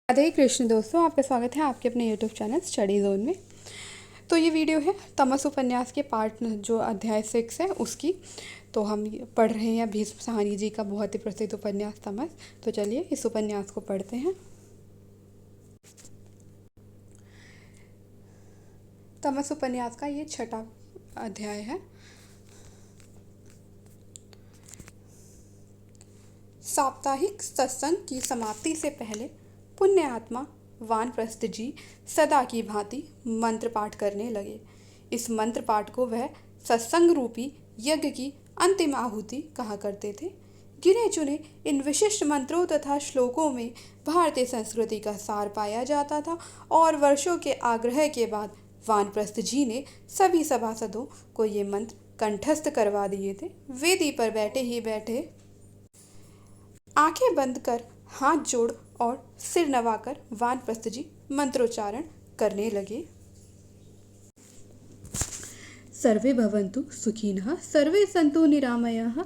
राधे कृष्ण दोस्तों, आपका स्वागत है आपके अपने यूट्यूब चैनल स्टडी जोन में। तो ये वीडियो है तमस उपन्यास के पार्ट जो अध्याय 6 है उसकी। तो हम पढ़ रहे हैं भीष्म साहनी जी का बहुत ही प्रसिद्ध उपन्यास तमस। तो चलिए इस उपन्यास को पढ़ते हैं। तमस उपन्यास का ये 6वां अध्याय है। साप्ताहिक सत्संग की समाप्ति से पहले पुण्य आत्मा वानप्रस्थ जी सदा की भांति मंत्र पाठ करने लगे। इस मंत्र पाठ को वह सत्संग रूपी यज्ञ की अंतिम आहुति कहा करते थे। गिने चुने इन विशिष्ट मंत्रों तथा श्लोकों में भारतीय संस्कृति का सार पाया जाता था और वर्षों के आग्रह के बाद वानप्रस्थ जी ने सभी सभासदों को ये मंत्र कंठस्थ करवा दिए थे। वेदी पर बैठे ही बैठे आंखें बंद कर हाथ जोड़ और सिर नवाकर वानप्रस्थ जी मंत्रोच्चारण करने लगे। सर्वे भवन्तु सुखिनः, सर्वे सन्तु निरामयाः,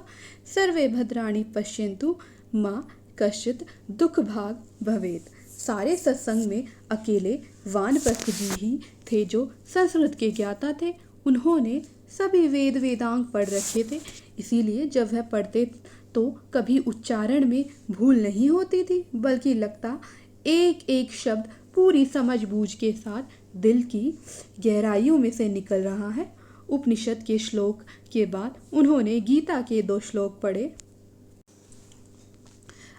सर्वे भद्राणि पश्यन्तु, मां कश्चित् दुख भाग भवेत्। सारे सत्संग में अकेले वानप्रस्थ जी ही थे जो संस्कृत के ज्ञाता थे। उन्होंने सभी वेदांग पढ़ रखे थे, इसीलिए जब वह पढ़ते तो कभी उच्चारण में भूल नहीं होती थी, बल्कि लगता एक एक शब्द पूरी समझ बूझ के साथ दिल की गहराइयों में से निकल रहा है। उपनिषद के श्लोक के बाद उन्होंने गीता के 2 श्लोक पढ़े।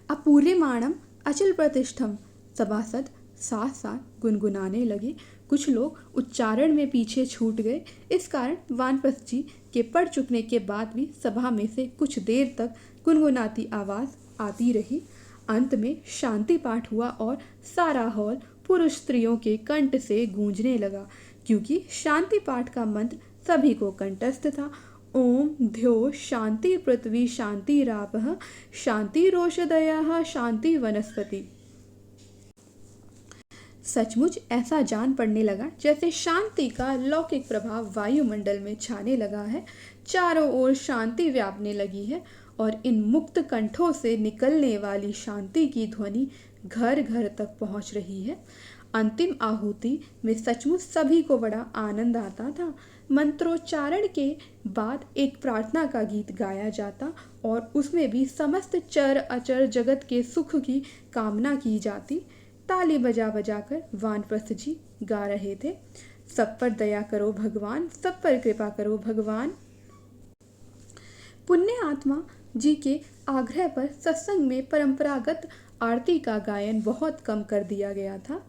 अपूर्यमाणम अचल प्रतिष्ठम। सभासद साथ साथ गुनगुनाने लगे। कुछ लोग उच्चारण में पीछे छूट गए। इस कारण वानप्रस्थ जी के पढ़ चुकने के बाद भी सभा में से कुछ देर तक गुनगुनाती आवाज आती रही। अंत में शांति पाठ हुआ और सारा हॉल पुरुष स्त्रियों के कंठ से गूंजने लगा, क्योंकि शांति पाठ का मंत्र सभी को कंठस्थ था। ओम ध्यो शांति पृथ्वी शांति रापः शांति रोषधयः शांति वनस्पति। सचमुच ऐसा जान पड़ने लगा जैसे शांति का लौकिक प्रभाव वायुमंडल में छाने लगा है। चारों ओर शांति व्यापने लगी है और इन मुक्त कंठों से निकलने वाली शांति की ध्वनि घर घर तक पहुंच रही है। अंतिम आहुति में सचमुच सभी को बड़ा आनंद आता था। मंत्रोच्चारण के बाद एक प्रार्थना का गीत गाया जाता और उसमें भी समस्त चर अचर जगत के सुख की कामना की जाती। ताली बजा बजाकर वानप्रस्थ जी गा रहे थे। सब पर दया करो भगवान, सब पर कृपा करो भगवान। पुण्य आत्मा जी के आग्रह पर सत्संग में परंपरागत आरती का गायन बहुत कम कर दिया गया था,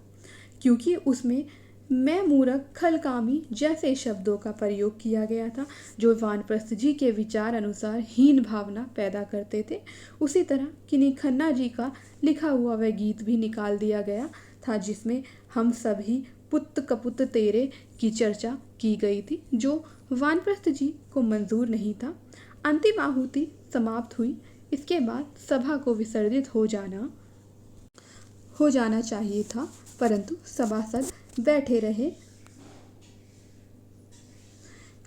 क्योंकि उसमें मैं मूर्ख खलकामी जैसे शब्दों का प्रयोग किया गया था जो वानप्रस्थ जी के विचार अनुसार हीन भावना पैदा करते थे। उसी तरह किन्हीं खन्ना जी का लिखा हुआ वह गीत भी निकाल दिया गया था जिसमें हम सभी पुत कपुत तेरे की चर्चा की गई थी, जो वानप्रस्थ जी को मंजूर नहीं था। अंतिम आहुति समाप्त हुई। इसके बाद सभा को विसर्जित हो जाना चाहिए था, परंतु सभासद बैठे रहे,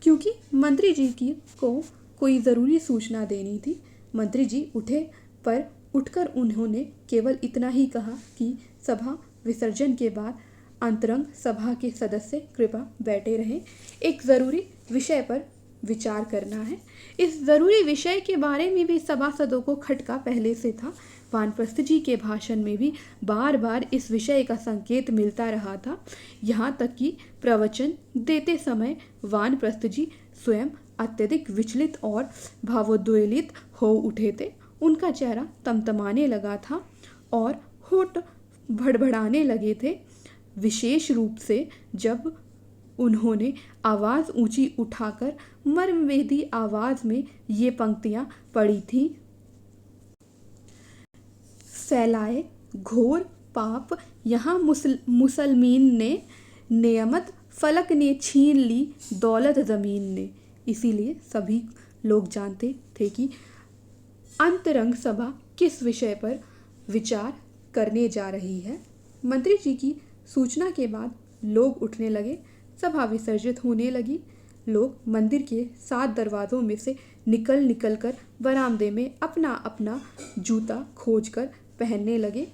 क्योंकि मंत्री जी को कोई ज़रूरी सूचना देनी थी। मंत्री जी उठे, पर उठकर उन्होंने केवल इतना ही कहा कि सभा विसर्जन के बाद अंतरंग सभा के सदस्य कृपया बैठे रहें। एक ज़रूरी विषय पर विचार करना है। इस ज़रूरी विषय के बारे में भी सभासदों को खटका पहले से था। वानप्रस्थ जी के भाषण में भी बार बार इस विषय का संकेत मिलता रहा था। यहाँ तक कि प्रवचन देते समय वानप्रस्थ जी स्वयं अत्यधिक विचलित और भावोद्वेलित हो उठे थे। उनका चेहरा तमतमाने लगा था और होठ भड़बड़ाने लगे थे, विशेष रूप से जब उन्होंने आवाज़ ऊंची उठाकर मर्मवेदी आवाज़ में ये पंक्तियां पढ़ी थीं। फैलाए घोर पाप यहाँ मुसलमीन ने, नियमत फलक ने छीन ली दौलत ज़मीन ने। इसीलिए सभी लोग जानते थे कि अंतरंग सभा किस विषय पर विचार करने जा रही है। मंत्री जी की सूचना के बाद लोग उठने लगे। सभा विसर्जित होने लगी। लोग मंदिर के 7 दरवाज़ों में से निकल कर बरामदे में अपना अपना जूता खोजकर पहनने लगे।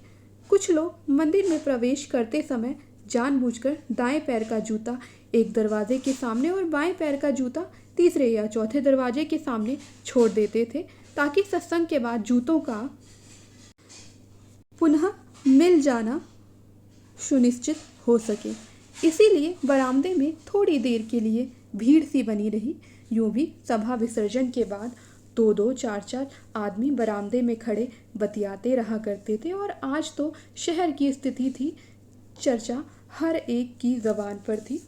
कुछ लोग मंदिर में प्रवेश करते समय जानबूझकर दाएं पैर का जूता एक दरवाजे के सामने और बाएं पैर का जूता तीसरे या चौथे दरवाजे के सामने छोड़ देते थे, ताकि सत्संग के बाद जूतों का पुनः मिल जाना सुनिश्चित हो सके। इसीलिए बरामदे में थोड़ी देर के लिए भीड़ सी बनी रही। यूं भी सभा विसर्जन के बाद 2-2, 4-4 आदमी बरामदे में खड़े बतियाते रहा करते थे और आज तो शहर की स्थिति थी, चर्चा हर एक की जबान पर थी।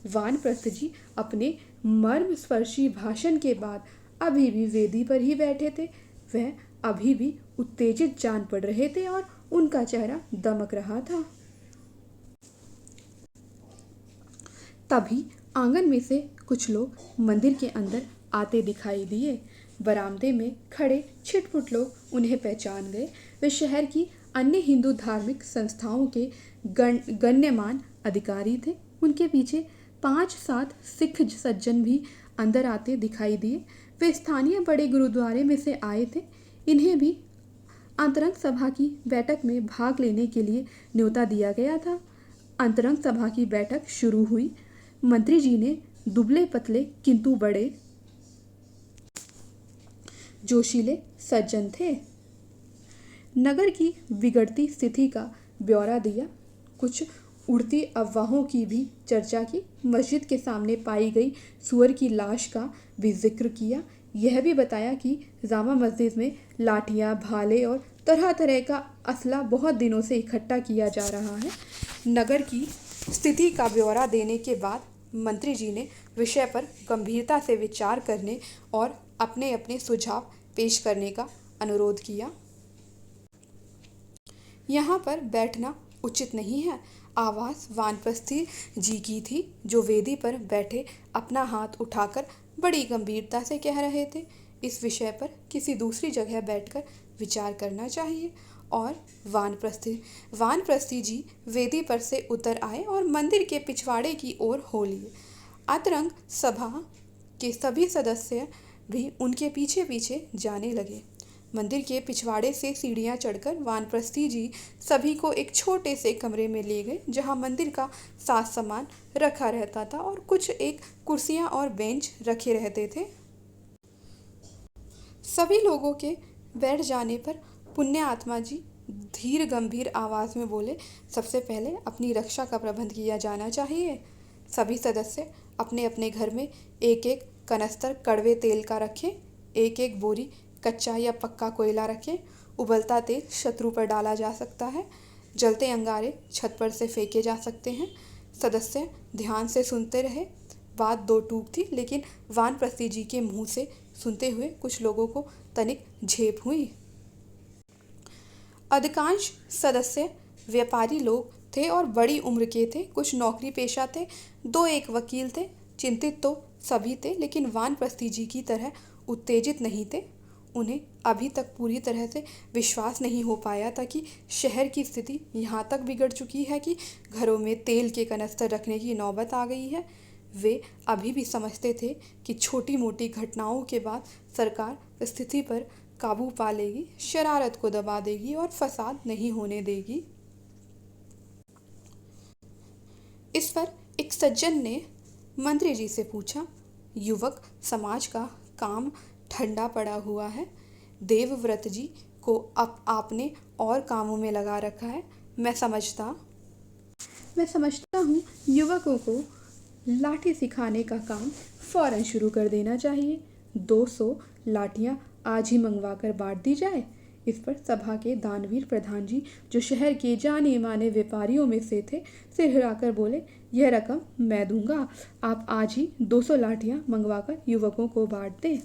वानप्रस्थ जी अपने मर्मस्पर्शी भाषण के बाद अभी भी वेदी पर ही बैठे थे। वह अभी भी उत्तेजित जान पड़ रहे थे और उनका चेहरा दमक रहा था। तभी आंगन में से कुछ लोग मंदिर के अंदर आते दिखाई दिए। बरामदे में खड़े छिटपुट लोग उन्हें पहचान गए। वे शहर की अन्य हिंदू धार्मिक संस्थाओं के गण्यमान्य अधिकारी थे। उनके पीछे 5-7 सिख सज्जन भी अंदर आते दिखाई दिए। वे स्थानीय बड़े गुरुद्वारे में से आए थे। इन्हें भी अंतरंग सभा की बैठक में भाग लेने के लिए न्योता दिया गया था। अंतरंग सभा की बैठक शुरू हुई। मंत्री जी ने दुबले पतले किंतु बड़े जोशीले सज्जन थे। नगर की बिगड़ती स्थिति का ब्यौरा दिया। कुछ उड़ती अफवाहों की भी चर्चा की। मस्जिद के सामने पाई गई सुअर की लाश का भी जिक्र किया। यह भी बताया कि जामा मस्जिद में लाठियां, भाले और तरह तरह का असला बहुत दिनों से इकट्ठा किया जा रहा है। नगर की स्थिति का ब्यौरा देने के बाद मंत्री जी ने विषय पर गंभीरता से विचार करने और अपने अपने सुझाव पेश करने का अनुरोध किया। यहाँ पर बैठना उचित नहीं है। आवाज़ वानप्रस्थी जी की थी, जो वेदी पर बैठे अपना हाथ उठाकर बड़ी गंभीरता से कह रहे थे, इस विषय पर किसी दूसरी जगह बैठकर विचार करना चाहिए। और वानप्रस्थी जी वेदी पर से उतर आए और मंदिर के पिछवाड़े की ओर हो लिए। अंतरंग सभा के सभी सदस्य भी उनके पीछे पीछे जाने लगे। मंदिर के पिछवाड़े से सीढ़ियां चढ़कर वानप्रस्थी जी सभी को एक छोटे से कमरे में ले गए, जहां मंदिर का साज सामान रखा रहता था और कुछ एक कुर्सियां और बेंच रखे रहते थे। सभी लोगों के बैठ जाने पर पुण्य आत्मा जी धीर गंभीर आवाज़ में बोले, सबसे पहले अपनी रक्षा का प्रबंध किया जाना चाहिए। सभी सदस्य अपने अपने घर में एक एक कनस्तर कड़वे तेल का रखें, एक एक बोरी कच्चा या पक्का कोयला रखें। उबलता तेल शत्रु पर डाला जा सकता है। जलते अंगारे छत पर से फेंके जा सकते हैं। सदस्य ध्यान से सुनते रहे। बात दो टूक थी, लेकिन वानप्रस्थी जी के मुंह से सुनते हुए कुछ लोगों को तनिक झेप हुई। अधिकांश सदस्य व्यापारी लोग थे और बड़ी उम्र के थे। कुछ नौकरी पेशा थे, 2-1 वकील थे। चिंतित तो सभी थे, लेकिन वानप्रस्थी जी की तरह उत्तेजित नहीं थे। उन्हें अभी तक पूरी तरह से विश्वास नहीं हो पाया था कि शहर की स्थिति यहाँ तक बिगड़ चुकी है कि घरों में तेल के कनस्तर रखने की नौबत आ गई है। वे अभी भी समझते थे कि छोटी मोटी घटनाओं के बाद सरकार स्थिति पर काबू पा लेगी, शरारत को दबा देगी और फसाद नहीं होने देगी। इस पर एक सज्जन ने मंत्री जी से पूछा, युवक समाज का काम ठंडा पड़ा हुआ है। देवव्रत जी को आपने और कामों में लगा रखा है। मैं समझता हूँ युवकों को लाठी सिखाने का काम फौरन शुरू कर देना चाहिए। 200 लाठियाँ आज ही मंगवाकर बांट दी जाए। इस पर सभा के दानवीर प्रधान जी, जो शहर के जाने माने व्यापारियों में से थे, सिर हिलाकर बोले, यह रकम मैं दूंगा। आप आज ही 200 लाठियाँ मंगवाकर युवकों को बांट दें।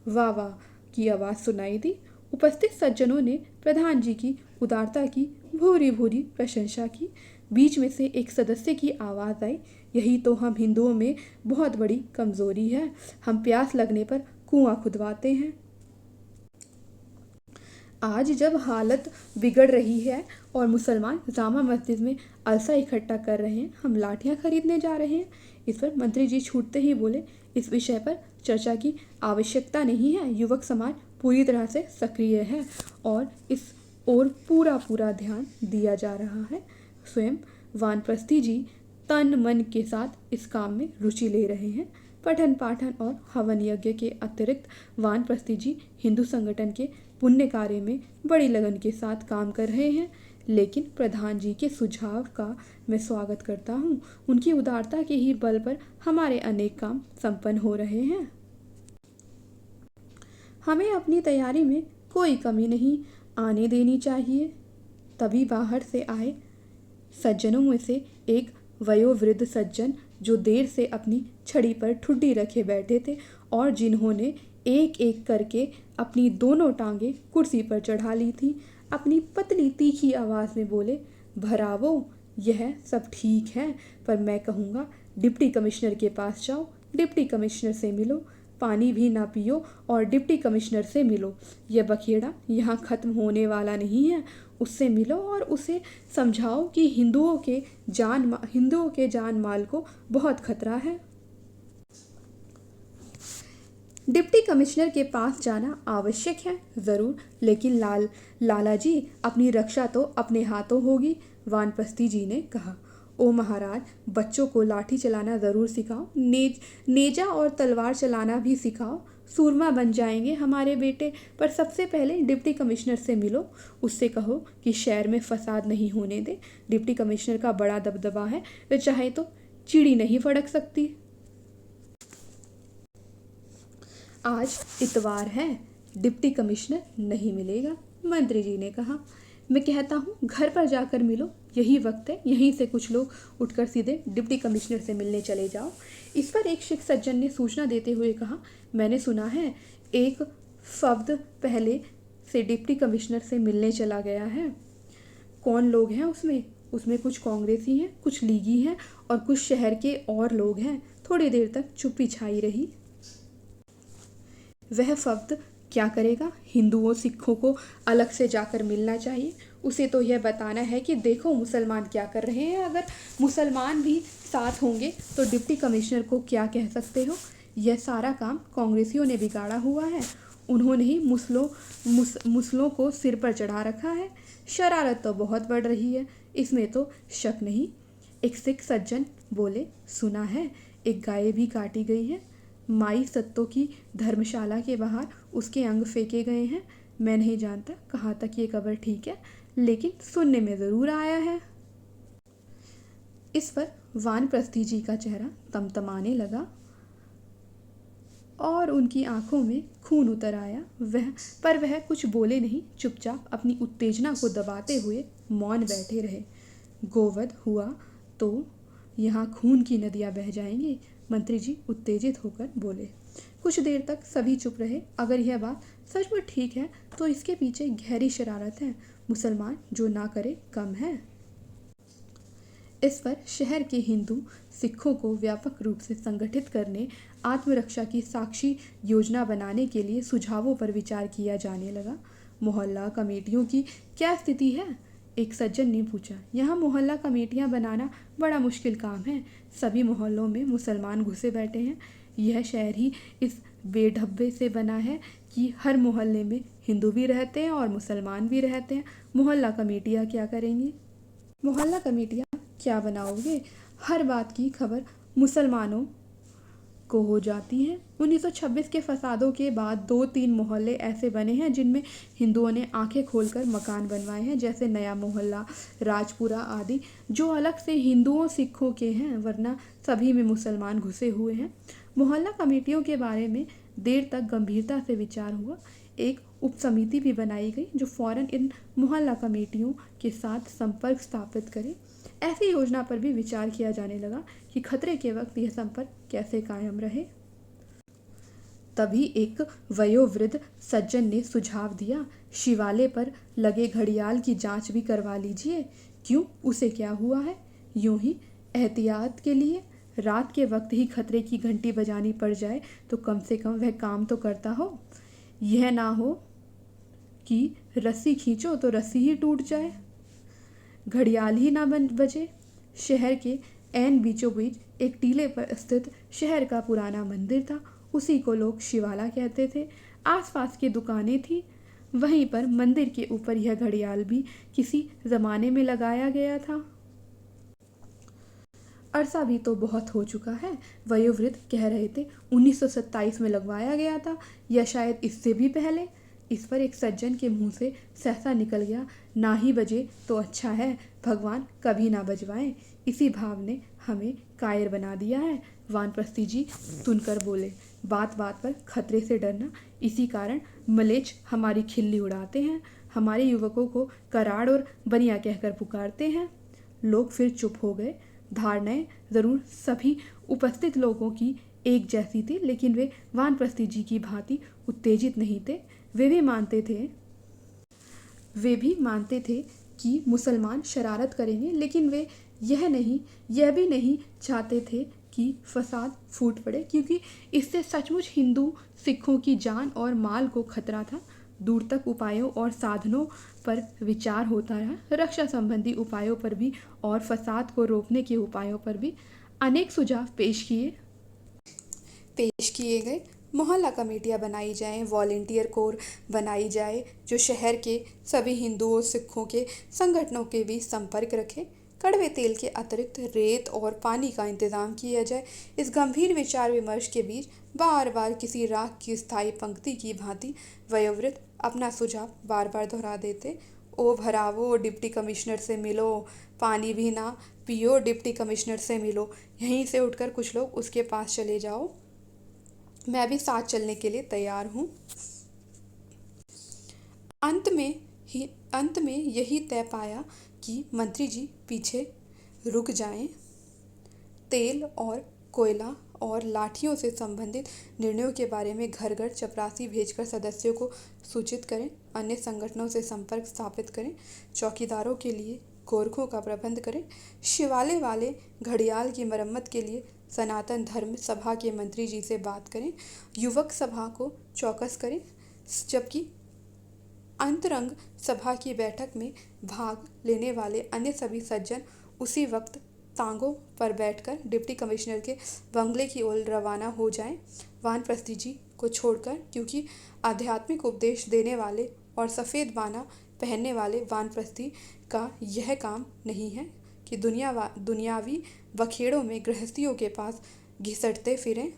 वाह वाह की आवाज़ सुनाई दी। उपस्थित सज्जनों ने प्रधान जी की उदारता की भूरी भूरी प्रशंसा की। बीच में से एक सदस्य की आवाज़ आई, यही तो हम हिंदुओं में बहुत बड़ी कमज़ोरी है। हम प्यास लगने पर कुआं खुदवाते हैं। आज जब हालत बिगड़ रही है और मुसलमान जामा मस्जिद में अलसा इकट्ठा कर रहे हैं, हम लाठियाँ खरीदने जा रहे हैं। इस पर मंत्री जी छूटते ही बोले, इस विषय पर चर्चा की आवश्यकता नहीं है। युवक समाज पूरी तरह से सक्रिय है और इस और पूरा पूरा ध्यान दिया जा रहा है। स्वयं वानप्रस्थी जी तन मन के साथ इस काम में रुचि ले रहे हैं। पठन पाठन और हवन यज्ञ के अतिरिक्त वानप्रस्थी जी हिंदू संगठन के पुण्य कार्य में बड़ी लगन के साथ काम कर रहे हैं। लेकिन प्रधान जी के सुझाव का मैं स्वागत करता हूँ। उनकी उदारता के ही बल पर हमारे अनेक काम संपन्न हो रहे हैं। हमें अपनी तैयारी में कोई कमी नहीं आने देनी चाहिए। तभी बाहर से आए सज्जनों में से एक वयोवृद्ध सज्जन, जो देर से अपनी छड़ी पर ठुड्डी रखे बैठे थे और जिन्होंने एक एक करके अपनी दोनों टांगें कुर्सी पर चढ़ा ली थी, अपनी पतली तीखी आवाज़ में बोले, भरावो, यह सब ठीक है, पर मैं कहूँगा डिप्टी कमिश्नर के पास जाओ, डिप्टी कमिश्नर से मिलो, पानी भी ना पियो और डिप्टी कमिश्नर से मिलो। यह बखेड़ा यहाँ ख़त्म होने वाला नहीं है। उससे मिलो और उसे समझाओ कि हिंदुओं के जान माल को बहुत खतरा है। डिप्टी कमिश्नर के पास जाना आवश्यक है ज़रूर, लेकिन लाला जी, अपनी रक्षा तो अपने हाथों होगी। वानप्रस्थी जी ने कहा, ओ महाराज, बच्चों को लाठी चलाना ज़रूर सिखाओ, नेजा और तलवार चलाना भी सिखाओ। सूरमा बन जाएंगे हमारे बेटे। पर सबसे पहले डिप्टी कमिश्नर से मिलो, उससे कहो कि शहर में फसाद नहीं होने दे। डिप्टी कमिश्नर का बड़ा दबदबा है, वे चाहे तो चिड़ी नहीं फड़क सकती। आज इतवार है, डिप्टी कमिश्नर नहीं मिलेगा, मंत्री जी ने कहा। मैं कहता हूँ घर पर जाकर मिलो, यही वक्त है। यहीं से कुछ लोग उठकर सीधे डिप्टी कमिश्नर से मिलने चले जाओ। इस पर एक सिख सज्जन ने सूचना देते हुए कहा, मैंने सुना है एक फव्द पहले से डिप्टी कमिश्नर से मिलने चला गया है। कौन लोग हैं उसमें? उसमें कुछ कांग्रेसी हैं, कुछ लीगी हैं और कुछ शहर के और लोग हैं। थोड़ी देर तक चुप्पी छाई रही। वह फव्द क्या करेगा? हिंदुओं सिखों को अलग से जाकर मिलना चाहिए। उसे तो यह बताना है कि देखो मुसलमान क्या कर रहे हैं। अगर मुसलमान भी साथ होंगे तो डिप्टी कमिश्नर को क्या कह सकते हो? यह सारा काम कांग्रेसियों ने बिगाड़ा हुआ है। उन्होंने ही मुसलों को सिर पर चढ़ा रखा है। शरारत तो बहुत बढ़ रही है, इसमें तो शक नहीं। एक सिख सज्जन बोले, सुना है एक गाय भी काटी गई है। माई सत्तो की धर्मशाला के बाहर उसके अंग फेंके गए हैं। मैं नहीं जानता कहाँ तक ये खबर ठीक है, लेकिन सुनने में ज़रूर आया है। इस पर वानप्रस्थी जी का चेहरा तमतमाने लगा और उनकी आंखों में खून उतर आया। वह कुछ बोले नहीं, चुपचाप अपनी उत्तेजना को दबाते हुए मौन बैठे रहे। गोवध हुआ तो यहाँ खून की नदियाँ बह जाएंगी, मंत्री जी उत्तेजित होकर बोले। कुछ देर तक सभी चुप रहे। अगर यह बात सचमुच ठीक है तो इसके पीछे गहरी शरारत है। मुसलमान जो ना करे कम है। इस पर शहर के हिंदू सिखों को व्यापक रूप से संगठित करने, आत्मरक्षा की साक्षी योजना बनाने के लिए सुझावों पर विचार किया जाने लगा। मोहल्ला कमेटियों की क्या स्थिति है? एक सज्जन ने पूछा। यहाँ मोहल्ला कमेटियाँ बनाना बड़ा मुश्किल काम है। सभी मोहल्लों में मुसलमान घुसे बैठे हैं। यह शहर ही इस बेढब्बे से बना है कि हर मोहल्ले में हिंदू भी रहते हैं और मुसलमान भी रहते हैं। मोहल्ला कमेटियाँ क्या करेंगी? मोहल्ला कमेटियाँ क्या बनाओगे? हर बात की खबर मुसलमानों को हो जाती है। 1926 के फसादों के बाद 2-3 मोहल्ले ऐसे बने हैं जिनमें हिंदुओं ने आंखें खोलकर मकान बनवाए हैं, जैसे नया मोहल्ला, राजपुरा आदि, जो अलग से हिंदुओं सिखों के हैं, वरना सभी में मुसलमान घुसे हुए हैं। मोहल्ला कमेटियों के बारे में देर तक गंभीरता से विचार हुआ। एक उप समिति भी बनाई गई जो फौरन इन मोहल्ला कमेटियों के साथ संपर्क स्थापित करे। ऐसी योजना पर भी विचार किया जाने लगा कि खतरे के वक्त यह संपर्क कैसे कायम रहे। तभी एक वयोवृद्ध सज्जन ने सुझाव दिया, शिवालय पर लगे घड़ियाल की जांच भी करवा लीजिए। क्यों, उसे क्या हुआ है? यूं ही एहतियात के लिए। रात के वक्त ही खतरे की घंटी बजानी पड़ जाए तो कम से कम वह काम तो करता हो। यह ना हो कि रस्सी खींचो तो रस्सी ही टूट जाए, घड़ियाल ही ना बजे। शहर के ऐन बीचों बीच एक टीले पर स्थित शहर का पुराना मंदिर था। उसी को लोग शिवाला कहते थे। आसपास की दुकानें थी। वहीं पर मंदिर के ऊपर यह घड़ियाल भी किसी जमाने में लगाया गया था। अरसा भी तो बहुत हो चुका है, वयोवृद्ध कह रहे थे 1927 में लगवाया गया था, या शायद इससे भी पहले। इस पर एक सज्जन के मुंह से सहसा निकल गया, ना ही बजे तो अच्छा है, भगवान कभी ना बजवाएं। इसी भाव ने हमें कायर बना दिया है। वानप्रस्थी जी सुनकर बोले, बात बात पर खतरे से डरना, इसी कारण मलेच्छ हमारी खिल्ली उड़ाते हैं, हमारे युवकों को कराड़ और बनिया कहकर पुकारते हैं। लोग फिर चुप हो गए। धारणाएं जरूर सभी उपस्थित लोगों की एक जैसी थी, लेकिन वे वानप्रस्थी जी की भांति उत्तेजित नहीं थे। वे भी मानते थे कि मुसलमान शरारत करेंगे, लेकिन वे यह भी नहीं चाहते थे कि फसाद फूट पड़े, क्योंकि इससे सचमुच हिंदू सिखों की जान और माल को खतरा था। दूर तक उपायों और साधनों पर विचार होता रहा, रक्षा संबंधी उपायों पर भी और फसाद को रोकने के उपायों पर भी अनेक सुझाव पेश किए गए। मोहल्ला कमेटियां बनाई जाएं, वॉलेंटियर कोर बनाई जाए जो शहर के सभी हिंदुओं सिखों के संगठनों के बीच संपर्क रखे। कड़वे तेल के अतिरिक्त रेत और पानी का इंतजाम किया जाए। इस गंभीर विचार विमर्श के बीच बार बार किसी राख की स्थायी पंक्ति की भांति वयोवृद्ध अपना सुझाव बार बार दोहरा देते। ओ भरावो, डिप्टी कमिश्नर से मिलो, पानी भी ना पियो, डिप्टी कमिश्नर से मिलो, यहीं से उठकर कुछ लोग उसके पास चले जाओ, मैं भी साथ चलने के लिए तैयार हूँ। अंत में यही तय पाया कि मंत्री जी पीछे रुक जाएं। तेल और कोयला और लाठियों से संबंधित निर्णयों के बारे में घर घर चपरासी भेजकर सदस्यों को सूचित करें, अन्य संगठनों से संपर्क स्थापित करें, चौकीदारों के लिए गोरखों का प्रबंध करें, शिवालय वाले घड़ियाल की मरम्मत के लिए सनातन धर्म सभा के मंत्री जी से बात करें, युवक सभा को चौकस करें। जबकि अंतरंग सभा की बैठक में भाग लेने वाले अन्य सभी सज्जन उसी वक्त तांगों पर बैठकर डिप्टी कमिश्नर के बंगले की ओर रवाना हो जाएं, वानप्रस्थी जी को छोड़कर, क्योंकि आध्यात्मिक उपदेश देने वाले और सफ़ेद बाना पहनने वाले वानप्रस्थी का यह काम नहीं है कि दुनियावी बखेड़ों में गृहस्थियों के पास घिसटते फिरें।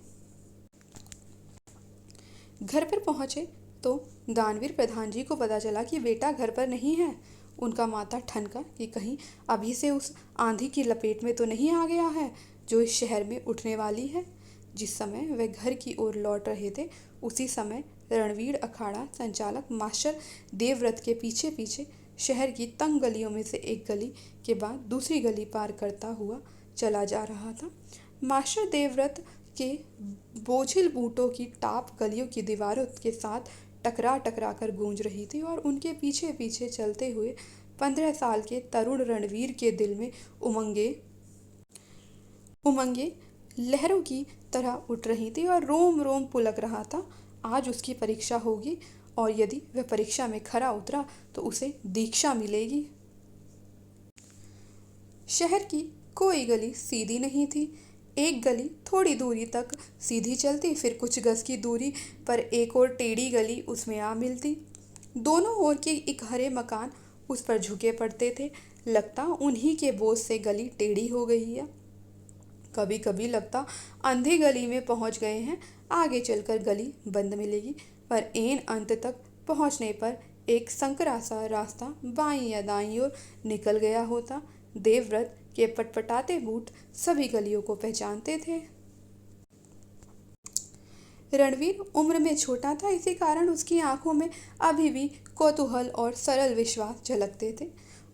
घर पर पहुंचे तो दानवीर प्रधान जी को पता चला कि बेटा घर पर नहीं है। उनका माथा ठनका कि कहीं अभी से उस आंधी की लपेट में तो नहीं आ गया है जो इस शहर में उठने वाली है। जिस समय वे घर की ओर लौट रहे थे, उसी समय रणवीर अखाड़ा संचालक मास्टर देवव्रत के पीछे पीछे शहर की तंग गलियों में से एक गली के बाद दूसरी गली पार करता हुआ चला जा रहा था। मास्टर देवव्रत के बोझिल बूटों की टाप गलियों की दीवारों के साथ टकरा टकरा कर गूंज रही थी और उनके पीछे पीछे चलते हुए 15 साल के तरुण रणवीर के दिल में उमंगे लहरों की तरह उठ रही थी और रोम रोम पुलक रहा था। आज उसकी परीक्षा होगी और यदि वह परीक्षा में खरा उतरा तो उसे दीक्षा मिलेगी। शहर की कोई गली सीधी नहीं थी। एक गली थोड़ी दूरी तक सीधी चलती, फिर कुछ गज की दूरी पर एक और टेढ़ी गली उसमें आ मिलती। दोनों ओर के इकहरे मकान उस पर झुके पड़ते थे। लगता उन्हीं के बोझ से गली टेढ़ी हो गई है। कभी कभी लगता अंधी गली में पहुंच गए हैं, आगे चलकर गली बंद मिलेगी, पर एन अंत तक पहुंचने पर एक संकरा सा रास्ता बाईं या दाईं ओर निकल गया होता। देवव्रत के पटपटाते बूट सभी गलियों को पहचानते थे। रणवीर उम्र में छोटा था, इसी कारण उसकी आंखों में अभी भी कौतूहल और सरल विश्वास झलकते थे।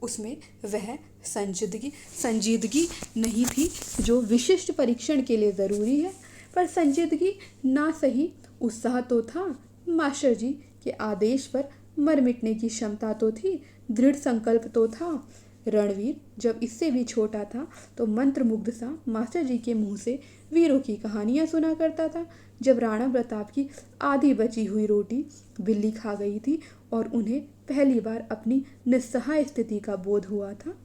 उसमें वह संजीदगी नहीं थी जो विशिष्ट परीक्षण के लिए ज़रूरी है, पर संजीदगी ना सही उत्साह तो था। मास्टर जी के आदेश पर मर मिटने की क्षमता तो थी, दृढ़ संकल्प तो था। रणवीर जब इससे भी छोटा था तो मंत्रमुग्ध सा मास्टर जी के मुंह से वीरों की कहानियां सुना करता था। जब राणा प्रताप की आधी बची हुई रोटी बिल्ली खा गई थी और उन्हें पहली बार अपनी निस्सहाय स्थिति का बोध हुआ था।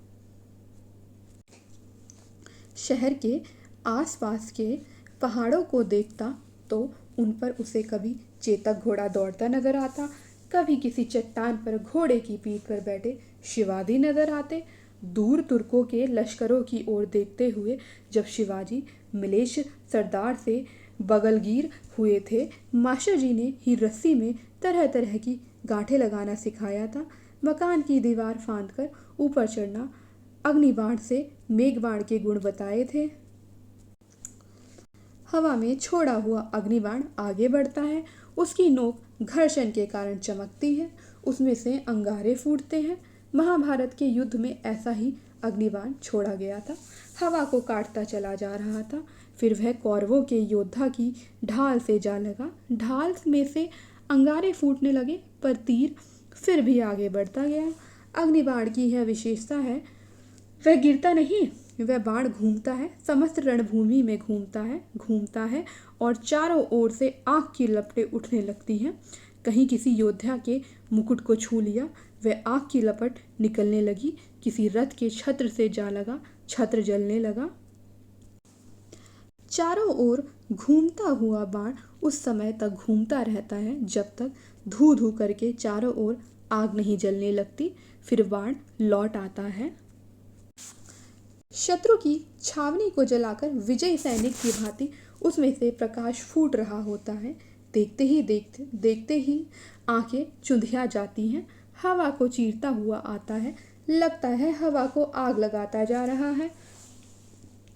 शहर के आसपास के पहाड़ों को देखता तो उन पर उसे कभी चेतक घोड़ा दौड़ता नजर आता, कभी किसी चट्टान पर घोड़े की पीठ पर बैठे शिवाजी नजर आते। दूर तुर्कों के लश्करों की ओर देखते हुए जब शिवाजी मलेश सरदार से बगलगीर हुए थे, मास्टर जी ने ही रस्सी में तरह तरह की गांठें लगाना सिखाया था। मकान की दीवार फांदकर ऊपर चढ़ना, अग्निबाण से मेघबाण के गुण बताए थे। हवा में छोड़ा हुआ अग्निबाण आगे बढ़ता है, उसकी नोक घर्षण के कारण चमकती है, उसमें से अंगारे फूटते हैं। महाभारत के युद्ध में ऐसा ही अग्निबाण छोड़ा गया था, हवा को काटता चला जा रहा था। फिर वह कौरवों के योद्धा की ढाल से जा लगा, ढाल में से अंगारे फूटने लगे, पर तीर फिर भी आगे बढ़ता गया। अग्निबाण की यह विशेषता है, वह गिरता नहीं, वह बाण घूमता है, समस्त रणभूमि में घूमता है और चारों ओर से आग की लपटें उठने लगती हैं। कहीं किसी योद्धा के मुकुट को छू लिया, वह आग की लपट निकलने लगी। किसी रथ के छत्र से जा लगा, छत्र जलने लगा। चारों ओर घूमता हुआ बाण उस समय तक घूमता रहता है जब तक धू धू करके चारों ओर आग नहीं जलने लगती। फिर बाण लौट आता है। शत्रु की छावनी को जलाकर विजयी सैनिक की भांति उसमें से प्रकाश फूट रहा होता है। देखते ही आंखें चुंधिया जाती हैं। हवा को चीरता हुआ आता है, लगता है हवा को आग लगाता जा रहा है।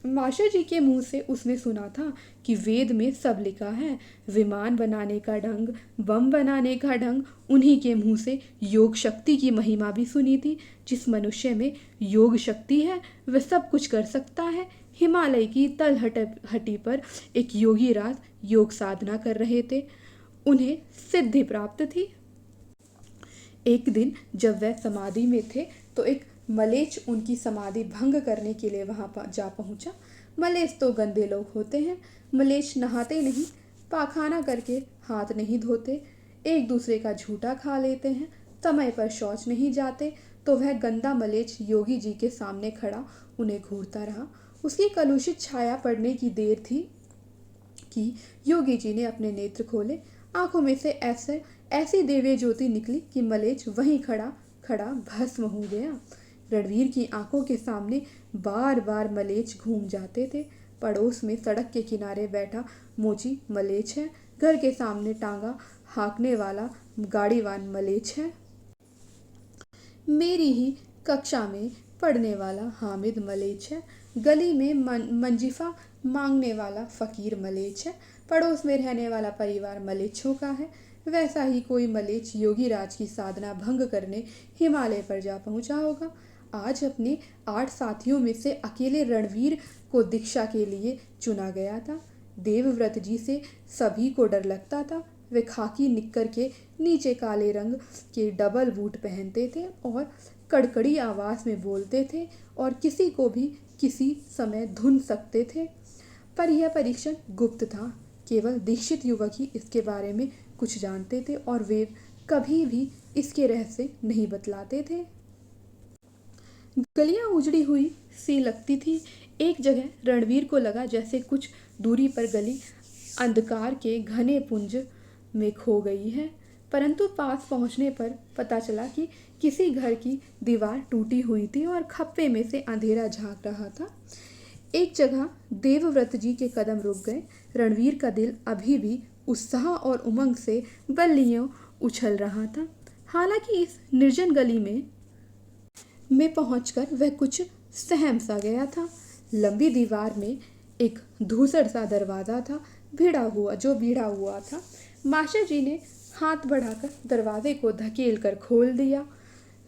मास्टर जी के मुंह से उसने सुना था कि वेद में सब लिखा है, विमान बनाने का ढंग, बम बनाने का ढंग। उन्हीं के मुंह से योग शक्ति की महिमा भी सुनी थी। जिस मनुष्य में योग शक्ति है वह सब कुछ कर सकता है। हिमालय की तलहटी पर एक योगी रात योग साधना कर रहे थे, उन्हें सिद्धि प्राप्त थी। एक दिन जब वह समाधि में थे तो एक मलेच्छ उनकी समाधि भंग करने के लिए वहां जा पहुंचा। मलेच्छ तो गंदे लोग होते हैं। मलेच्छ नहाते नहीं, पाखाना करके हाथ नहीं धोते, एक दूसरे का झूठा खा लेते हैं, समय पर शौच नहीं जाते। तो वह गंदा मलेच्छ योगी जी के सामने खड़ा उन्हें घूरता रहा। उसकी कलुषित छाया पड़ने की देर थी कि योगी जी ने अपने नेत्र खोले। आंखों में से ऐसी दिव्य ज्योति निकली कि मलेच्छ वहीं खड़ा खड़ा भस्म हो गया। रणवीर की आंखों के सामने बार बार मलेच्छ घूम जाते थे। पड़ोस में सड़क के किनारे बैठा मोची मलेच्छ है, घर के सामने टांगा हाँकने वाला गाड़ीवान मलेच्छ है, मेरी ही कक्षा में पढ़ने वाला हामिद मलेच्छ है, गली में मंजीफा मांगने वाला फकीर मलेच्छ है, पड़ोस में रहने वाला परिवार मलेच्छों का है। वैसा ही कोई मलेच्छ योगी राज की साधना भंग करने हिमालय पर जा पहुंचा होगा। आज अपने 8 साथियों में से अकेले रणवीर को दीक्षा के लिए चुना गया था। देवव्रत जी से सभी को डर लगता था। वे खाकी निक्कर के नीचे काले रंग के डबल बूट पहनते थे और कड़कड़ी आवाज में बोलते थे और किसी को भी किसी समय धुन सकते थे। पर यह परीक्षण गुप्त था, केवल दीक्षित युवक ही इसके बारे में कुछ जानते थे और वे कभी भी इसके रहस्य नहीं बतलाते थे। गलियां उजड़ी हुई सी लगती थी। एक जगह रणवीर को लगा जैसे कुछ दूरी पर गली अंधकार के घने पुंज में खो गई है, परंतु पास पहुंचने पर पता चला कि किसी घर की दीवार टूटी हुई थी और खप्पे में से अंधेरा झांक रहा था। एक जगह देवव्रत जी के कदम रुक गए। रणवीर का दिल अभी भी उत्साह और उमंग से बल्लियों उछल रहा था। हालांकि इस निर्जन गली में पहुंचकर वह कुछ सहम सा गया था। लंबी दीवार में एक धूसर सा दरवाजा था, भिड़ा हुआ था। मास्टर जी ने हाथ बढ़ाकर दरवाजे को धकेल कर खोल दिया।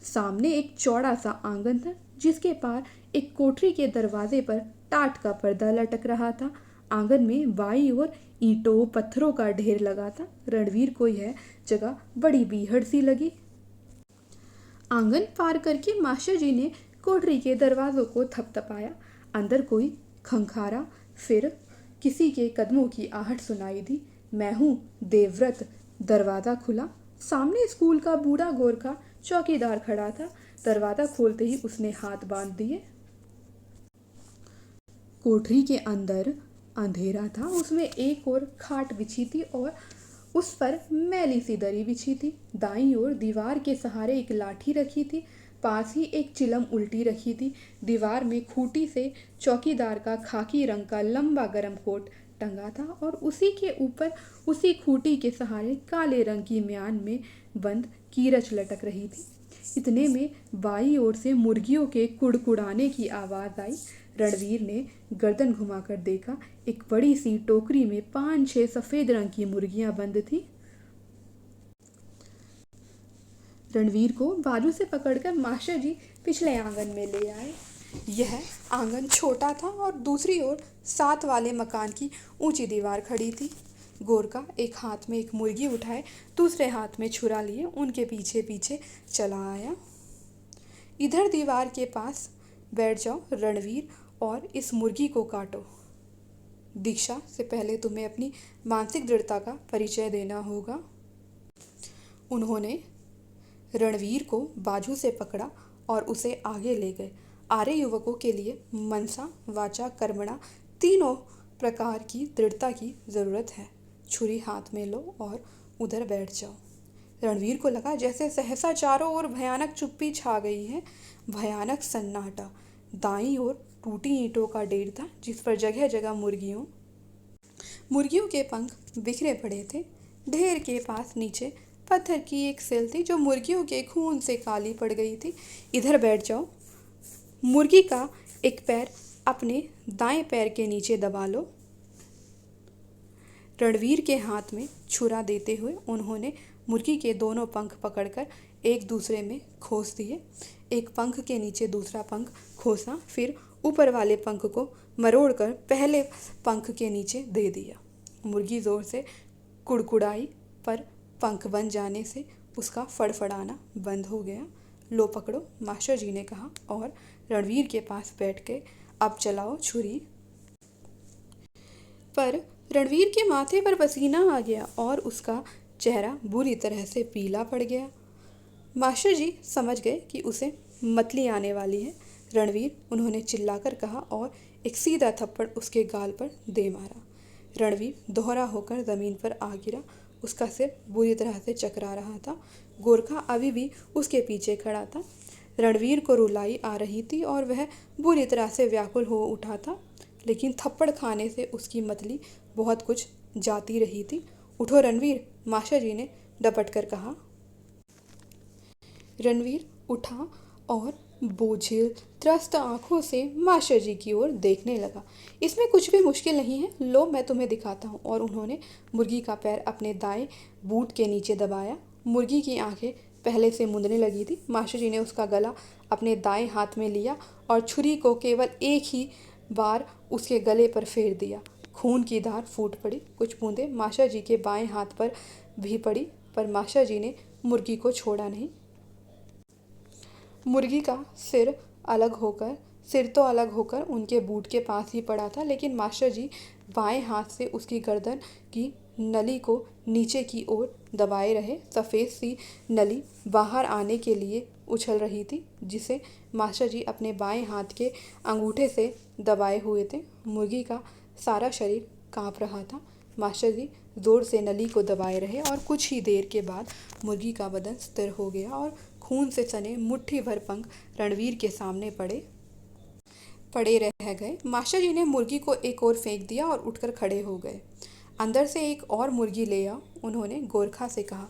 सामने एक चौड़ा सा आंगन था जिसके पार एक कोठरी के दरवाजे पर टाट का पर्दा लटक रहा था। आंगन में बाईं ओर ईंटों पत्थरों का ढेर लगा था। रणवीर को यह जगह बड़ी बीहड़ सी लगी। आंगन पार करके मास्टर जी ने कोठरी के दरवाजों को थपथपाया। अंदर कोई खंखारा, फिर किसी के कदमों की आहट सुनाई दी। मैं हूँ देवव्रत। दरवाजा खुला। सामने स्कूल का बूढ़ा गोरखा चौकीदार खड़ा था। दरवाजा खोलते ही उसने हाथ बांध दिए। कोठरी के अंदर अंधेरा था। उसमें एक और खाट बिछी थी और उस पर मैली सी दरी बिछी थी। दाईं ओर दीवार के सहारे एक लाठी रखी थी। पास ही एक चिलम उल्टी रखी थी। दीवार में खूंटी से चौकीदार का खाकी रंग का लंबा गरम कोट टंगा था और उसी के ऊपर उसी खूंटी के सहारे काले रंग की म्यान में बंद कीरच लटक रही थी। इतने में बाईं ओर से मुर्गियों के कुड़कुड़ाने की आवाज़ आई। रणवीर ने गर्दन घुमाकर देखा। एक बड़ी सी टोकरी में 5-6 सफ़ेद रंग की मुर्गियां बंद थी। रणवीर को बाजू से पकड़कर मास्टर जी पिछले आंगन में ले आए। यह आंगन छोटा था और दूसरी ओर साथ वाले मकान की ऊंची दीवार खड़ी थी। गोरखा एक हाथ में एक मुर्गी उठाए, दूसरे हाथ में छुरा लिए उनके पीछे पीछे चला आया। इधर दीवार के पास बैठ जाओ रणवीर और इस मुर्गी को काटो। दीक्षा से पहले तुम्हें अपनी मानसिक दृढ़ता का परिचय देना होगा। उन्होंने रणवीर को बाजू से पकड़ा और उसे आगे ले गए। आर्य युवकों के लिए मनसा वाचा कर्मणा तीनों प्रकार की दृढ़ता की ज़रूरत है। छुरी हाथ में लो और उधर बैठ जाओ। रणवीर को लगा जैसे सहसा चारों ओर भयानक चुप्पी छा गई है। भयानक सन्नाटा। दाईं ओर टूटी ईंटों का ढेर था जिस पर जगह जगह मुर्गियों के पंख बिखरे पड़े थे। ढेर के पास नीचे पत्थर की एक सिल थी जो मुर्गियों के खून से काली पड़ गई थी। इधर बैठ जाओ। मुर्गी का एक पैर अपने दाएं पैर के नीचे दबा लो। रणवीर के हाथ में छुरा देते हुए उन्होंने मुर्गी के दोनों पंख पकड़कर एक दूसरे में खोस दिए। एक पंख के नीचे दूसरा पंख खोसा, फिर ऊपर वाले पंख को मरोड़कर पहले पंख के नीचे दे दिया। मुर्गी ज़ोर से कुड़कुड़ाई पर पंख बन जाने से उसका फड़फड़ाना बंद हो गया। लो पकड़ो, मास्टर जी ने कहा और रणवीर के पास बैठ के अब चलाओ छुरी। पर रणवीर के माथे पर पसीना आ गया और उसका चेहरा बुरी तरह से पीला पड़ गया। मास्टर जी समझ गए कि उसे मतली आने वाली है। रणवीर, उन्होंने चिल्लाकर कहा और एक सीधा थप्पड़ उसके गाल पर दे मारा। रणवीर दोहरा होकर ज़मीन पर आ गिरा। उसका सिर बुरी तरह से चकरा रहा था। गोरखा अभी भी उसके पीछे खड़ा था। रणवीर को रुलाई आ रही थी और वह बुरी तरह से व्याकुल हो उठा था, लेकिन थप्पड़ खाने से उसकी मतली बहुत कुछ जाती रही थी। उठो रणवीर, मास्टर जी ने डपट कर कहा। रणवीर उठा और बोझिल त्रस्त आंखों से मास्टर जी की ओर देखने लगा। इसमें कुछ भी मुश्किल नहीं है, लो मैं तुम्हें दिखाता हूँ। और उन्होंने मुर्गी का पैर अपने दाएं बूट के नीचे दबाया। मुर्गी की आंखें पहले से मुंदने लगी थी। मास्टर जी ने उसका गला अपने दाएं हाथ में लिया और छुरी को केवल एक ही बार उसके गले पर फेर दिया। खून की धार फूट पड़ी। कुछ बूंदें मास्टर जी के बाएं हाथ पर भी पड़ी, पर मास्टर जी ने मुर्गी को छोड़ा नहीं। मुर्गी का सिर तो अलग होकर उनके बूट के पास ही पड़ा था, लेकिन मास्टर जी बाएं हाथ से उसकी गर्दन की नली को नीचे की ओर दबाए रहे। सफ़ेद सी नली बाहर आने के लिए उछल रही थी, जिसे मास्टर जी अपने बाएं हाथ के अंगूठे से दबाए हुए थे। मुर्गी का सारा शरीर कांप रहा था। मास्टर जी ज़ोर से नली को दबाए रहे और कुछ ही देर के बाद मुर्गी का बदन स्थिर हो गया और खून से सने मुट्ठी भर पंख रणवीर के सामने पड़े रह गए। मास्टर जी ने मुर्गी को एक ओर फेंक दिया और उठकर खड़े हो गए। अंदर से एक और मुर्गी ले आओ, उन्होंने गोरखा से कहा।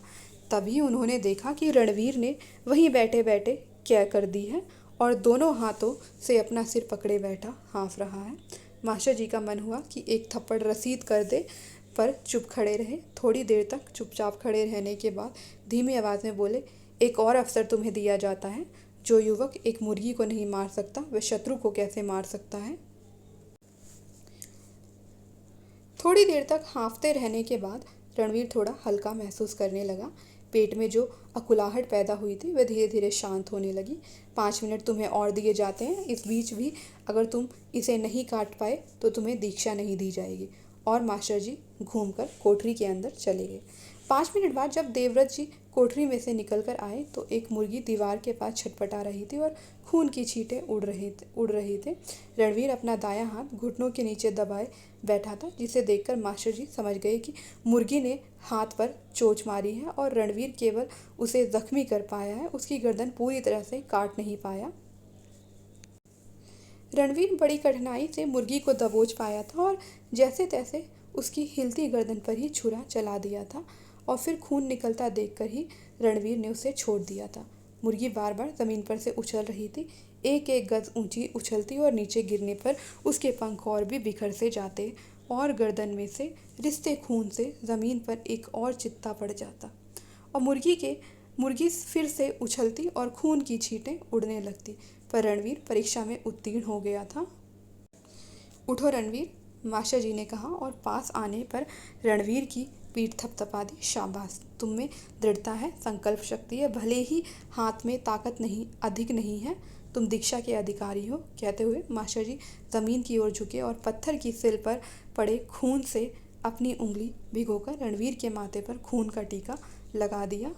तभी उन्होंने देखा कि रणवीर ने वहीं बैठे बैठे क्या कर दी है और दोनों हाथों से अपना सिर पकड़े बैठा हाँफ रहा है। मास्टर जी का मन हुआ कि एक थप्पड़ रसीद कर दे, पर चुप खड़े रहे। थोड़ी देर तक चुपचाप खड़े रहने के बाद धीमी आवाज़ में बोले, एक और अवसर तुम्हें दिया जाता है। जो युवक एक मुर्गी को नहीं मार सकता वह शत्रु को कैसे मार सकता है। थोड़ी देर तक हाँफते रहने के बाद रणवीर थोड़ा हल्का महसूस करने लगा। पेट में जो अकुलाहट पैदा हुई थी वह धीरे धीरे शांत होने लगी। 5 मिनट तुम्हें और दिए जाते हैं। इस बीच भी अगर तुम इसे नहीं काट पाए तो तुम्हें दीक्षा नहीं दी जाएगी। और मास्टर जी घूमकर कोठरी के अंदर चले गए। 5 मिनट बाद जब देवव्रत जी कोठरी में से निकल कर आए तो एक मुर्गी दीवार के पास छटपटा रही थी और खून की छींटें उड़ रही थे। रणवीर अपना दायां हाथ घुटनों के नीचे दबाए बैठा था, जिसे देखकर मास्टर जी समझ गए कि मुर्गी ने हाथ पर चोंच मारी है और रणवीर केवल उसे जख्मी कर पाया है, उसकी गर्दन पूरी तरह से काट नहीं पाया। रणवीर बड़ी कठिनाई से मुर्गी को दबोच पाया था और जैसे तैसे उसकी हिलती गर्दन पर ही छुरा चला दिया था और फिर खून निकलता देखकर ही रणवीर ने उसे छोड़ दिया था। मुर्गी बार बार जमीन पर से उछल रही थी, एक एक गज ऊंची उछलती और नीचे गिरने पर उसके पंख और भी बिखर से जाते और गर्दन में से रिश्ते खून से जमीन पर एक और चित्ता पड़ जाता और मुर्गी फिर से उछलती और खून की छींटें उड़ने लगती। पर रणवीर परीक्षा में उत्तीर्ण हो गया था। उठो रणवीर, मास्टर जी ने कहा और पास आने पर रणवीर की पीठ थपथपा दी। शाबाश, तुम में दृढ़ता है, संकल्प शक्ति है, भले ही हाथ में ताकत नहीं अधिक नहीं है, तुम दीक्षा के अधिकारी हो। कहते हुए मास्टर जी जमीन की ओर झुके और पत्थर की सिल पर पड़े खून से अपनी उंगली भिगोकर रणवीर के माथे पर खून का टीका लगा दिया।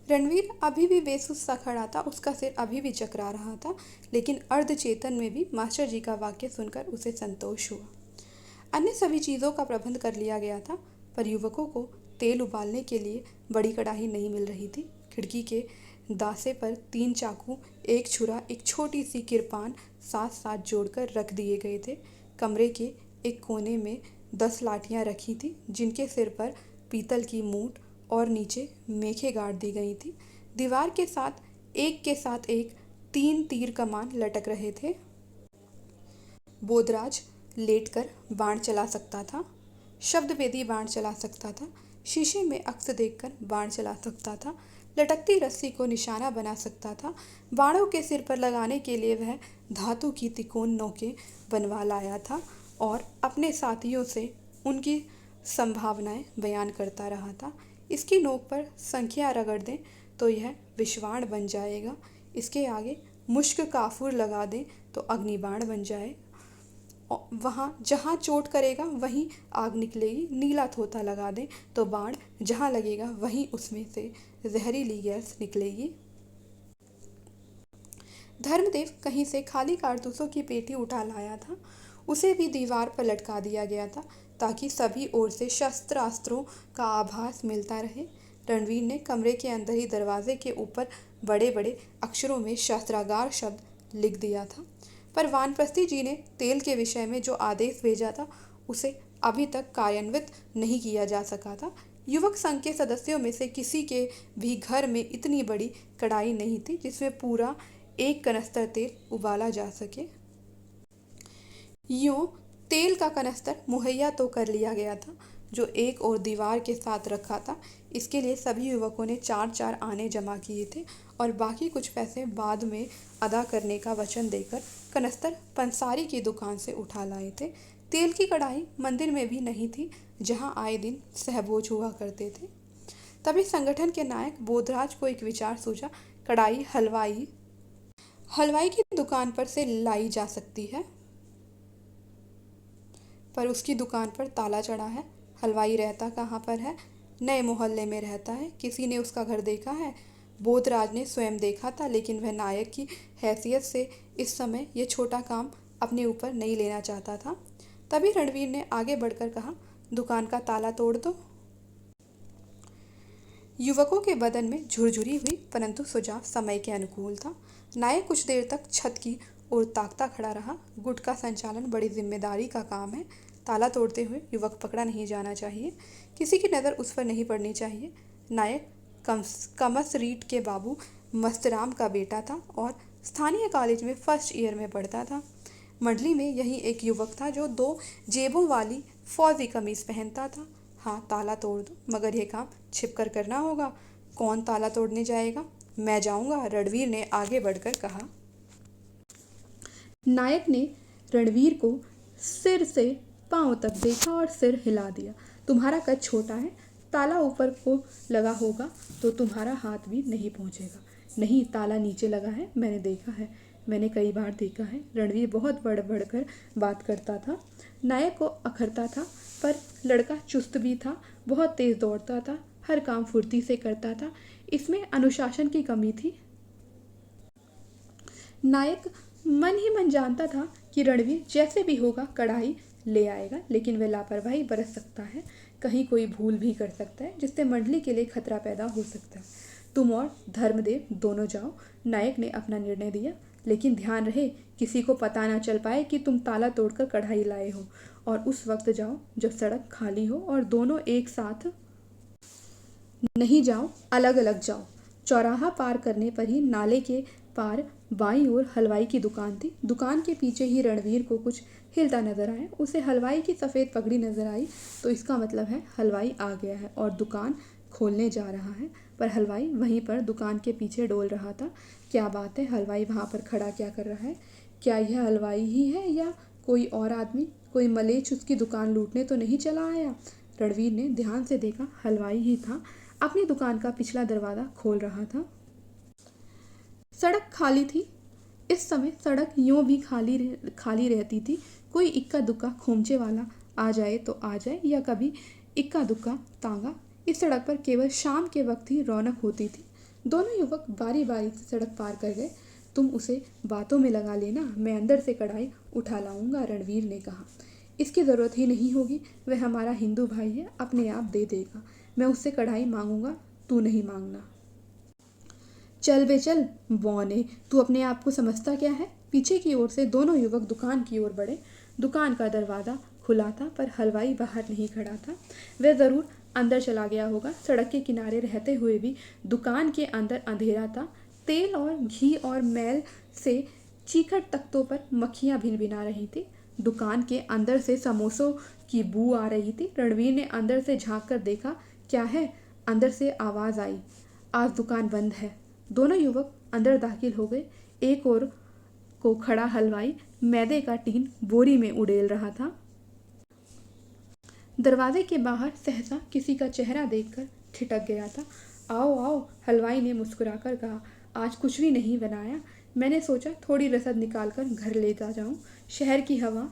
रणवीर अभी भी बेसुध सा खड़ा था, उसका सिर अभी भी चकरा रहा था, लेकिन अर्धचेतन में भी मास्टर जी का वाक्य सुनकर उसे संतोष हुआ। अन्य सभी चीज़ों का प्रबंध कर लिया गया था, पर युवकों को तेल उबालने के लिए बड़ी कढ़ाई नहीं मिल रही थी। खिड़की के दासे पर 3 चाकू, एक छुरा, एक छोटी सी किरपान साथ साथ जोड़कर रख दिए गए थे। कमरे के एक कोने में 10 लाठियां रखी थी, जिनके सिर पर पीतल की मूठ और नीचे मेखें गाड़ दी गई थी। दीवार के साथ एक 3 तीर कमान लटक रहे थे। बोधराज लेटकर बाण चला सकता था, शब्दवेदी बाण चला सकता था, शीशे में अक्स देखकर बाण चला सकता था, लटकती रस्सी को निशाना बना सकता था। बाणों के सिर पर लगाने के लिए वह धातु की तिकोन नोकें बनवा लाया था और अपने साथियों से उनकी संभावनाएं बयान करता रहा था। इसकी नोक पर संख्या रगड़ दें तो यह विषवाण बन जाएगा, इसके आगे मुश्क काफूर लगा दें तो अग्निबाण बन जाए, वहाँ जहाँ चोट करेगा वहीं आग निकलेगी, नीला थोथा लगा दें तो बाण जहाँ लगेगा वहीं उसमें से जहरीली गैस निकलेगी। धर्मदेव कहीं से खाली कारतूसों की पेटी उठा लाया था, उसे भी दीवार पर लटका दिया गया था ताकि सभी ओर से शस्त्रास्त्रों का आभास मिलता रहे। रणवीर ने कमरे के अंदर ही दरवाजे के ऊपर बड़े बड़े अक्षरों में शस्त्रागार शब्द लिख दिया था, पर वानप्रस्थी जी ने तेल के विषय में जो आदेश भेजा था उसे अभी तक कार्यान्वित नहीं किया जा सका था। युवक संघ के सदस्यों में से किसी के भी घर में इतनी बड़ी कढ़ाई नहीं थी जिसमें पूरा एक कनस्तर तेल उबाला जा सके। यूं तेल का कनस्तर मुहैया तो कर लिया गया था, जो एक और दीवार के साथ रखा था। इसके लिए सभी युवकों ने 4-4 आने जमा किए थे और बाकी कुछ पैसे बाद में अदा करने का वचन देकर कनस्तर पंसारी की दुकान से उठा लाए थे। तेल की कढ़ाई मंदिर में भी नहीं थी, जहां आए दिन सहभोज हुआ करते थे। तभी संगठन के नायक बोधराज को एक विचार सूझा। कढ़ाई हलवाई की दुकान पर से लाई जा सकती है, पर उसकी दुकान पर ताला चढ़ा है। हलवाई रहता कहाँ पर है? नए मोहल्ले में रहता है। किसी ने उसका घर देखा है? बोधराज ने स्वयं देखा था, लेकिन वह नायक की हैसियत से इस समय यह छोटा काम अपने ऊपर नहीं लेना चाहता था। तभी रणवीर ने आगे बढ़कर कहा, दुकान का ताला तोड़ दो। युवकों के बदन में झुरझुरी हुई, परंतु सुझाव समय के अनुकूल था। नायक कुछ देर तक छत की ओर ताकता खड़ा रहा। गुट का संचालन बड़ी जिम्मेदारी का काम है। ताला तोड़ते हुए युवक पकड़ा नहीं जाना चाहिए, किसी की नज़र उस पर नहीं पड़नी चाहिए। नायक कमस रीट के बाबू मस्तराम का बेटा था और स्थानीय कॉलेज में फर्स्ट ईयर में पढ़ता था। मंडली में यही एक युवक था जो 2 जेबों वाली फौजी कमीज पहनता था। हाँ, ताला तोड़ दो, मगर यह काम छिपकर करना होगा। कौन ताला तोड़ने जाएगा? मैं जाऊंगा, रणवीर ने आगे बढ़कर कहा। नायक ने रणवीर को सिर से पांव तक देखा और सिर हिला दिया। तुम्हारा कद छोटा है, ताला ऊपर को लगा होगा तो तुम्हारा हाथ भी नहीं पहुंचेगा। नहीं, ताला नीचे लगा है, मैंने देखा है। मैंने कई बार देखा है। रणवीर बहुत बढ़ बढ़ कर बात करता था। नायक को अखरता था, पर लड़का चुस्त भी था, बहुत तेज दौड़ता था, हर काम फुर्ती से करता था। इसमें अनुशासन की कमी थी। नायक मन ही मन जानता था कि रणवीर जैसे भी होगा कढ़ाई ले आएगा, लेकिन वह लापरवाही बरत सकता है, कहीं कोई भूल भी कर सकता है जिससे मंडली के लिए खतरा पैदा हो सकता है। तुम और धर्मदेव दोनों जाओ, नायक ने अपना निर्णय दिया, लेकिन ध्यान रहे किसी को पता ना चल पाए कि तुम ताला तोड़कर कढ़ाई लाए हो, और उस वक्त जाओ जब सड़क खाली हो, और दोनों एक साथ नहीं जाओ, अलग अलग जाओ। चौराहा पार करने पर ही नाले के पार बाईं ओर हलवाई की दुकान थी। दुकान के पीछे ही रणवीर को कुछ हिलता नजर आया। उसे हलवाई की सफ़ेद पगड़ी नजर आई, तो इसका मतलब है हलवाई आ गया है और दुकान खोलने जा रहा है। पर हलवाई वहीं पर दुकान के पीछे डोल रहा था। क्या बात है, हलवाई वहाँ पर खड़ा क्या कर रहा है? क्या यह हलवाई ही है या कोई और आदमी? कोई मलेच्छ उसकी दुकान लूटने तो नहीं चला आया? रणवीर ने ध्यान से देखा, हलवाई ही था, अपनी दुकान का पिछला दरवाज़ा खोल रहा था। सड़क खाली थी। इस समय सड़क यूं भी खाली रहती थी। कोई इक्का दुक्का खोमचे वाला आ जाए तो आ जाए, या कभी इक्का दुक्का तांगा। इस सड़क पर केवल शाम के वक्त ही रौनक होती थी। दोनों युवक बारी बारी से सड़क पार कर गए। तुम उसे बातों में लगा लेना, मैं अंदर से कढ़ाई उठा लाऊंगा, रणवीर ने कहा। इसकी ज़रूरत ही नहीं होगी, वह हमारा हिंदू भाई है, अपने आप दे देगा। मैं उससे कढ़ाई मांगूंगा, तू नहीं मांगना। चल बे चल बौने, तू अपने आप को समझता क्या है? पीछे की ओर से दोनों युवक दुकान की ओर बढ़े। दुकान का दरवाज़ा खुला था, पर हलवाई बाहर नहीं खड़ा था। वह ज़रूर अंदर चला गया होगा। सड़क के किनारे रहते हुए भी दुकान के अंदर अंधेरा था। तेल और घी और मैल से चीकट तख्तों पर मक्खियाँ भिनभिना रही थी। दुकान के अंदर से समोसों की बू आ रही थी। रणवीर ने अंदर से झांक कर देखा, क्या है? अंदर से आवाज़ आई, आज दुकान बंद है। दोनों युवक अंदर दाखिल हो गए। एक ओर को खड़ा हलवाई मैदे का टीन बोरी में उड़ेल रहा था। दरवाजे के बाहर सहसा किसी का चेहरा देखकर ठिठक गया था। आओ आओ, हलवाई ने मुस्कुराकर कहा, आज कुछ भी नहीं बनाया, मैंने सोचा थोड़ी रसद निकालकर घर ले जाऊं। शहर की हवा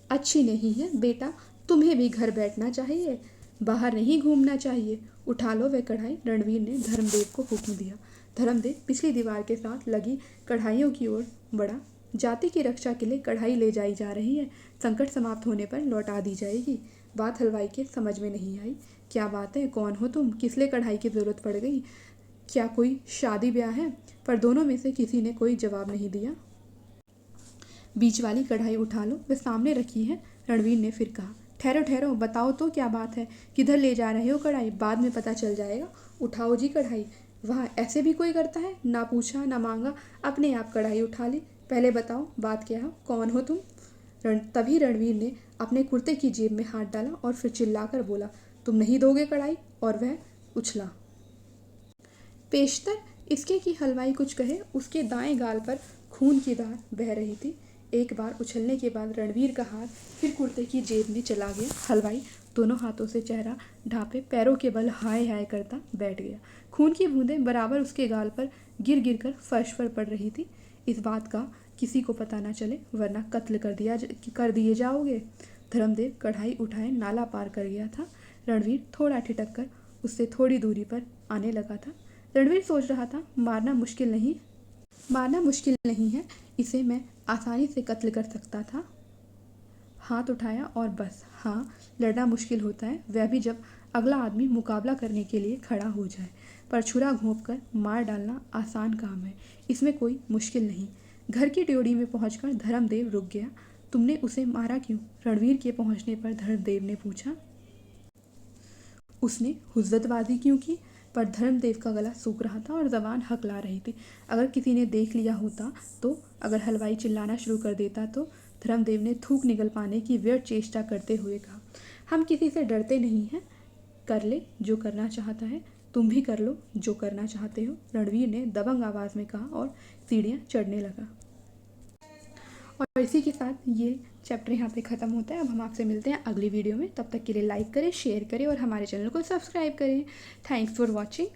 अच्छी नहीं है बेटा, तुम्हें भी घर बैठना चाहिए, बाहर नहीं घूमना चाहिए। उठा लो वह कढ़ाई, रणवीर ने धर्मदेव को हुक्म दिया। धर्मदेव पिछली दीवार के साथ लगी कढ़ाइयों की ओर बढ़ा। जाति की रक्षा के लिए कढ़ाई ले जाई जा रही है, संकट समाप्त होने पर लौटा दी जाएगी। बात हलवाई के समझ में नहीं आई। क्या बात है, कौन हो तुम? किस लिए कढ़ाई की ज़रूरत पड़ गई? क्या कोई शादी ब्याह है? पर दोनों में से किसी ने कोई जवाब नहीं दिया। बीच वाली कढ़ाई उठा लो, वे सामने रखी है, रणवीर ने फिर कहा। ठहरो ठहरो, बताओ तो क्या बात है, किधर ले जा रहे हो कढ़ाई? बाद में पता चल जाएगा। उठाओ जी कढ़ाई। वाह, ऐसे भी कोई करता है? ना पूछा ना मांगा, अपने आप कढ़ाई उठा ली। पहले बताओ बात क्या है, कौन हो तुम? तभी रणवीर ने अपने कुर्ते की जेब में हाथ डाला और फिर चिल्लाकर बोला, तुम नहीं दोगे कढ़ाई? और वह उछला। पेशतर इसके कि हलवाई कुछ कहे, उसके दाएं गाल पर खून की धार बह रही थी। एक बार उछलने के बाद रणवीर का हाथ फिर कुर्ते की जेब में चला गया। हलवाई दोनों हाथों से चेहरा ढांपे पैरों के बल हाय हाय करता बैठ गया। खून की बूंदें बराबर उसके गाल पर गिर गिर कर फर्श पर पड़ रही थी। इस बात का किसी को पता न चले, वरना कत्ल कर दिए जाओगे। धर्मदेव कढ़ाई उठाए नाला पार कर गया था। रणवीर थोड़ा ठिठक कर उससे थोड़ी दूरी पर आने लगा था। रणवीर सोच रहा था, मारना मुश्किल नहीं है, इसे मैं आसानी से कत्ल कर सकता था। हाथ उठाया और बस। हाँ, लड़ना मुश्किल होता है, वह भी जब अगला आदमी मुकाबला करने के लिए खड़ा हो जाए, पर छुरा घोंपकर मार डालना आसान काम है, इसमें कोई मुश्किल नहीं। घर की ड्योढ़ी में पहुंचकर धर्मदेव रुक गया। तुमने उसे मारा क्यों? रणवीर के पहुंचने पर धर्मदेव ने पूछा। उसने हुज्जतबाजी क्यों की? पर धर्मदेव का गला सूख रहा था और जबान हकला रही थी। अगर किसी ने देख लिया होता तो, अगर हलवाई चिल्लाना शुरू कर देता तो? धर्मदेव ने थूक निगल पाने की व्यर्थ चेष्टा करते हुए कहा। हम किसी से डरते नहीं हैं, कर ले जो करना चाहता है, तुम भी कर लो जो करना चाहते हो, रणवीर ने दबंग आवाज़ में कहा और सीढ़ियाँ चढ़ने लगा। और इसी के साथ ये चैप्टर यहाँ पे ख़त्म होता है। अब हम आपसे मिलते हैं अगली वीडियो में, तब तक के लिए लाइक करें, शेयर करें और हमारे चैनल को सब्सक्राइब करें। Thanks for watching.